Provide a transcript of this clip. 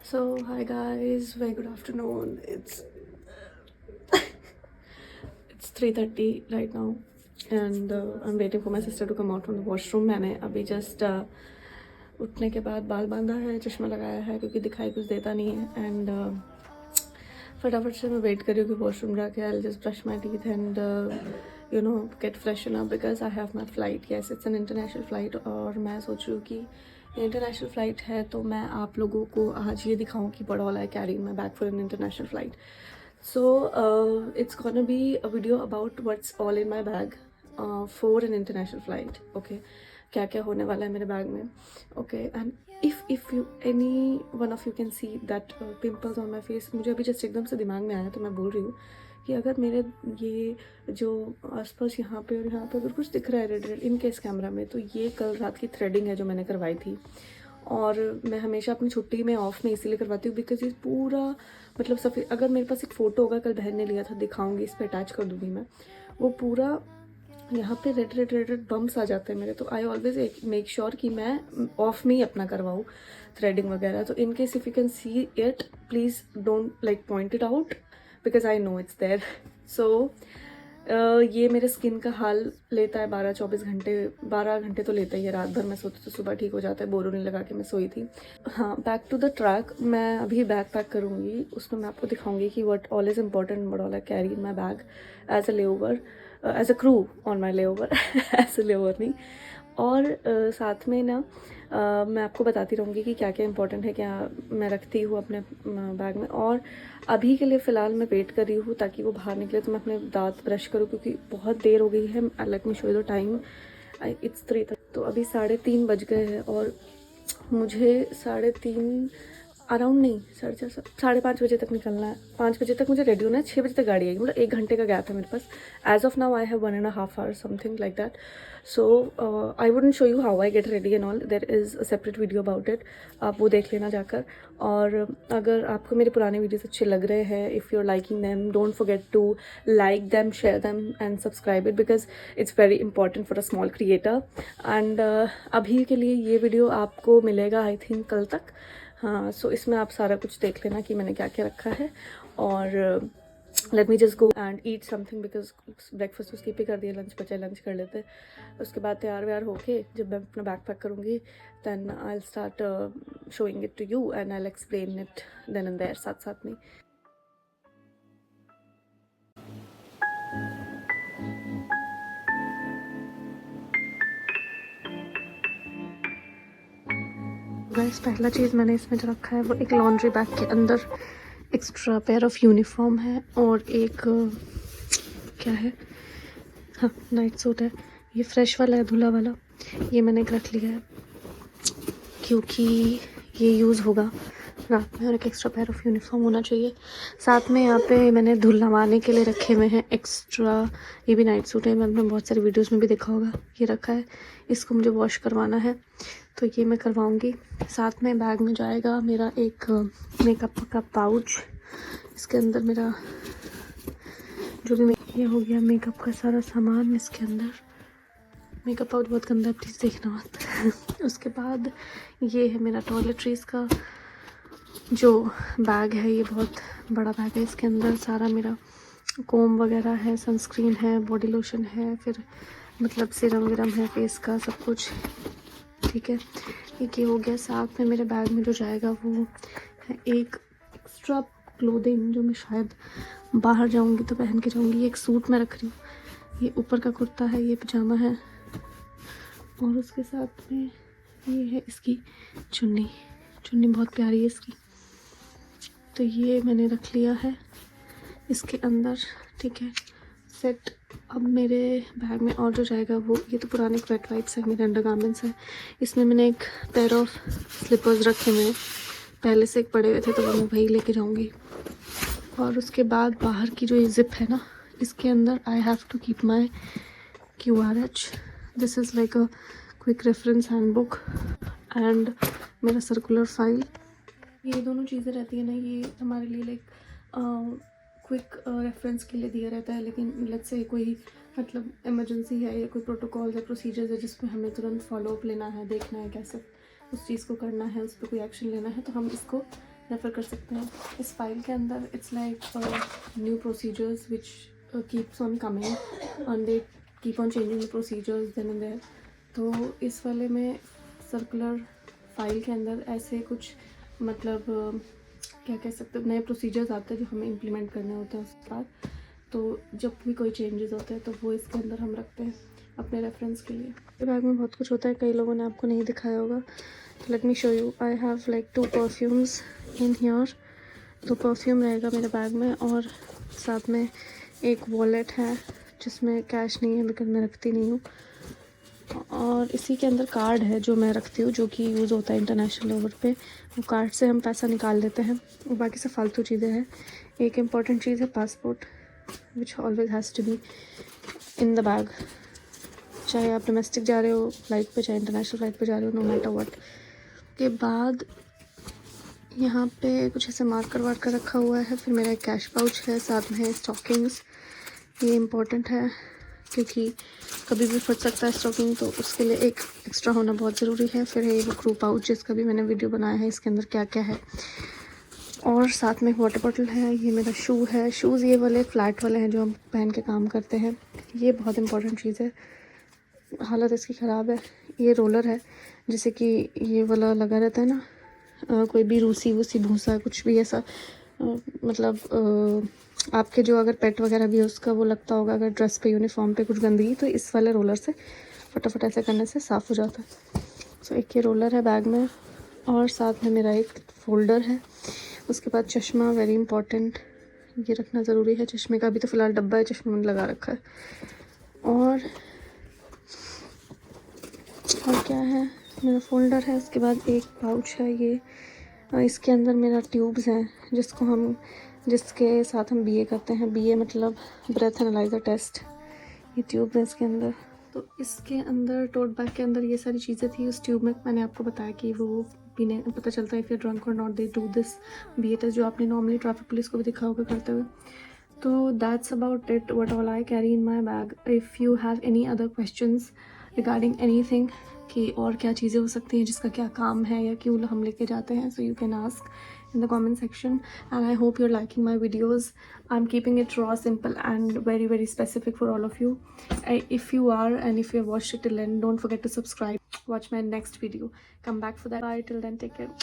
So, hi guys, very good afternoon. It's 3:30 right now, and I'm waiting for my sister to come out from the washroom. मैंने अभी just उठने के बाद बाल बांधा है, चश्मा लगाया है क्योंकि दिखाई कुछ देता नहीं है, and फटाफट से मैं वेट कर रही हूँ कि वॉशरूम जाके I'll just brush my teeth and get freshen up because I have my flight. Yes, it's an international flight और मैं सोच रही हूँ कि इंटरनेशनल फ़्लाइट है तो मैं आप लोगों को आज ये दिखाऊं कि what all I carry in my bag for an international flight. So it's gonna be a video about what's all in my bag for an international flight. Okay, क्या क्या होने वाला है मेरे बैग में. Okay, and if you any one of you can see that pimples on my face, मुझे अभी just एकदम से दिमाग में आया तो मैं बोल रही हूँ कि अगर मेरे ये जो आसपास यहाँ पे और यहाँ पे अगर कुछ दिख रहा है red red in case camera में, तो ये कल रात की थ्रेडिंग है जो मैंने करवाई थी. और मैं हमेशा अपनी छुट्टी में ऑफ में इसीलिए करवाती हूँ बिकॉज ये पूरा मतलब सफ़ेद. अगर मेरे पास एक फ़ोटो होगा, कल बहन ने लिया था, दिखाऊंगी, इस पर अटैच कर दूँगी मैं. वो पूरा यहाँ पे red red red red bumps आ जाते हैं मेरे, तो आई ऑलवेज मेक श्योर कि मैं ऑफ में ही अपना करवाऊँ थ्रेडिंग वगैरह. तो in case if you can see it, please don't like point it out because I know it's there. So ये मेरे स्किन का हाल लेता है 12-24 घंटे. 12 घंटे तो लेता ही है. रात भर मैं सोती तो सुबह ठीक हो जाता है. बोरोनिल लगा के मैं सोई थी. हाँ, बैक टू द ट्रैक. मैं अभी बैग पैक करूँगी, उसमें मैं आपको दिखाऊंगी कि what all is important, what all I carry in my bag as a layover, as a crew on my layover. As a layover नहीं. और साथ में ना मैं आपको बताती रहूँगी कि क्या क्या इंपॉर्टेंट है, क्या मैं रखती हूँ अपने बैग में. और अभी के लिए फ़िलहाल मैं वेट कर रही हूँ ताकि वो बाहर निकले तो मैं अपने दांत ब्रश करूँ क्योंकि बहुत देर हो गई है. Let me show you the time. It's 3. तो अभी 3:30 बज गए हैं और मुझे 3:30 अराउंड नहीं, 4:30 5:30 बजे तक निकलना है. 5 बजे तक मुझे रेडी होना है. 6 बजे तक गाड़ी आएगी. मतलब 1 घंटे का गैप है मेरे पास. As of now I have 1.5 hours something like that. So I wouldn't show you how I get ready and all. There is a separate video about it, आप वो देख लेना जाकर. और अगर आपको मेरे पुराने वीडियोस अच्छे लग रहे हैं, if you are liking them, don't forget to like them, share them and subscribe it because it's very important for a small creator. And अभी के लिए ये वीडियो आपको मिलेगा आई थिंक कल तक. हाँ, सो इसमें आप सारा कुछ देख लेना कि मैंने क्या क्या रखा है. और let me just go and eat something because breakfast तो स्किप ही कर दिया. लंच बचा, लंच कर लेते. उसके बाद तैयार व्यार होके जब मैं अपना बैग पैक करूँगी then I will start showing it to you and I will explain it then and there साथ साथ में. गाइस, पहला चीज़ मैंने इसमें जो रखा है वो एक लॉन्ड्री बैग के अंदर एक्स्ट्रा पेयर ऑफ यूनिफॉर्म है और एक क्या है, हाँ, नाइट सूट है. ये फ्रेश वाला है, धुला वाला. ये मैंने एक रख लिया है क्योंकि ये यूज़ होगा रात में. और एक एक्स्ट्रा पेयर ऑफ यूनिफॉर्म होना चाहिए. साथ में यहाँ पे मैंने धुलवाने के लिए रखे हुए हैं एक्स्ट्रा. ये भी नाइट सूट है, मैंने बहुत सारे वीडियोस में भी देखा होगा. ये रखा है, इसको मुझे वॉश करवाना है तो ये मैं करवाऊँगी. साथ में बैग में जाएगा मेरा एक मेकअप का पाउच. इसके अंदर मेरा जो भी ये हो गया मेकअप का सारा सामान इसके अंदर. मेकअप पाउच बहुत गंदा है, प्लीज़ देखना मत. उसके बाद ये है मेरा टॉयलेट्रीज़ का जो बैग है. ये बहुत बड़ा बैग है. इसके अंदर सारा मेरा कोम वगैरह है, सनस्क्रीन है, बॉडी लोशन है, फिर मतलब सीरम विरम है फेस का, सब कुछ. ठीक है, एक ये हो गया. साथ में मेरे बैग में जो जाएगा वो है एक एक्स्ट्रा क्लोथिंग जो मैं शायद बाहर जाऊंगी तो पहन के जाऊंगी. एक सूट मैं रख रही हूँ. ये ऊपर का कुर्ता है, ये पजामा है और उसके साथ में ये है इसकी चुन्नी. चुन्नी बहुत प्यारी है इसकी. तो ये मैंने रख लिया है इसके अंदर. ठीक है, सेट. अब मेरे बैग में और जो जाएगा वो ये तो पुराने वेट वाइप्स है, मेरे अंडरगारमेंट्स हैं. इसमें मैंने एक पेयर ऑफ स्लीपर्स रखे हुए हैं, पहले से एक पड़े हुए थे तो वो मैं वही लेके जाऊंगी. और उसके बाद बाहर की जो ये जिप है ना, इसके अंदर I have to keep my QRH. This is like a quick reference handbook and मेरा सर्कुलर फाइल. ये दोनों चीज़ें रहती है ना, ये हमारे लिए लाइक क्विक रेफरेंस के लिए दिया रहता है. लेकिन लेट्स से कोई मतलब इमरजेंसी है या कोई प्रोटोकॉल या प्रोसीजर्स है जिसमें हमें तुरंत फॉलोअप लेना है, देखना है कैसे उस चीज़ को करना है, उस पर कोई एक्शन लेना है, तो हम इसको रेफ़र कर सकते हैं। इस फाइल के अंदर it's like new procedures which keeps on coming and they keep on changing the procedures then and there. तो इस वाले में सर्कुलर फाइल के अंदर ऐसे कुछ मतलब क्या कह सकते हैं, नए प्रोसीजर्स आते हैं जो हमें इम्प्लीमेंट करने होते हैं उसके बाद। तो जब भी कोई चेंजेस होते हैं तो वो इसके अंदर हम रखते हैं अपने रेफरेंस के लिए। ये बैग में बहुत कुछ होता है, कई लोगों ने आपको नहीं दिखाया होगा। Let me show you. I have like 2 perfumes in here. 2 perfume रहेगा मेरे बैग में, और साथ में एक वॉलेट है जिसमें कैश नहीं है बिकॉज मैं रखती नहीं हूँ, और इसी के अंदर कार्ड है जो मैं रखती हूँ, जो कि यूज़ होता है इंटरनेशनल लेवल पे। वो कार्ड से हम पैसा निकाल लेते हैं, और बाकी सब फालतू चीज़ें हैं। एक इम्पॉर्टेंट चीज़ है passport, which always has to be in the bag. चाहे आप डोमेस्टिक जा रहे हो फ्लाइट पे, चाहे इंटरनेशनल फ्लाइट पे जा रहे हो, नो मैटर व्हाट। के बाद यहाँ पे कुछ ऐसे मार्कर वार्कर रखा हुआ है। फिर मेरा एक कैश पाउच है, साथ में स्टॉकिंग्स। ये इम्पॉर्टेंट है क्योंकि कभी भी फट सकता है स्टॉकिंग, तो उसके लिए एक एक्स्ट्रा होना बहुत ज़रूरी है। फिर है वो क्रू पाउच जिसका भी मैंने वीडियो बनाया है, इसके अंदर क्या क्या है। और साथ में एक वाटर बॉटल है। ये मेरा शू है। शूज़ ये वाले फ्लैट वाले हैं जो हम पहन के काम करते हैं। ये बहुत इंपॉर्टेंट चीज़ है, हालत इसकी ख़राब है। ये रोलर है, जैसे कि ये वाला लगा रहता है ना, कोई भी रूसी वूसी भूसा कुछ भी ऐसा, मतलब आपके जो अगर पेट वगैरह भी है उसका वो लगता होगा अगर ड्रेस पे, यूनिफॉर्म पे कुछ गंदगी, तो इस वाले रोलर से फटाफट ऐसे करने से साफ़ हो जाता है। सो एक ये रोलर है बैग में, और साथ में मेरा एक फोल्डर है। उसके बाद चश्मा, वेरी इंपॉर्टेंट, ये रखना ज़रूरी है। चश्मे का भी तो फ़िलहाल डब्बा है, चश्मा मैंने लगा रखा है। और क्या है, मेरा फोल्डर है। उसके बाद एक पाउच है ये, इसके अंदर मेरा ट्यूब्स हैं जिसके साथ हम बीए करते हैं। बीए मतलब ब्रेथ एनालाइजर टेस्ट। ये ट्यूब है इसके अंदर। तो इसके अंदर टोट बैग के अंदर ये सारी चीज़ें थी। उस ट्यूब में मैंने आपको बताया कि वो पीने पता चलता है इफ़ यू ड्रंक और not, they do this BA test, जो आपने नॉर्मली ट्रैफिक पुलिस को भी देखा होगा करते हुए। तो that's about it, what all I carry in my bag. If you have any other questions regarding anything कि और क्या चीज़ें हो सकती हैं, जिसका क्या काम है या क्यों हम लेके जाते हैं, so you can ask in the comment section, and I hope you're liking my videos. I'm keeping it raw, simple and very very specific for all of you. If you are, and if you have watched it till then, don't forget to subscribe. Watch my next video, come back for that. Bye till then, take care.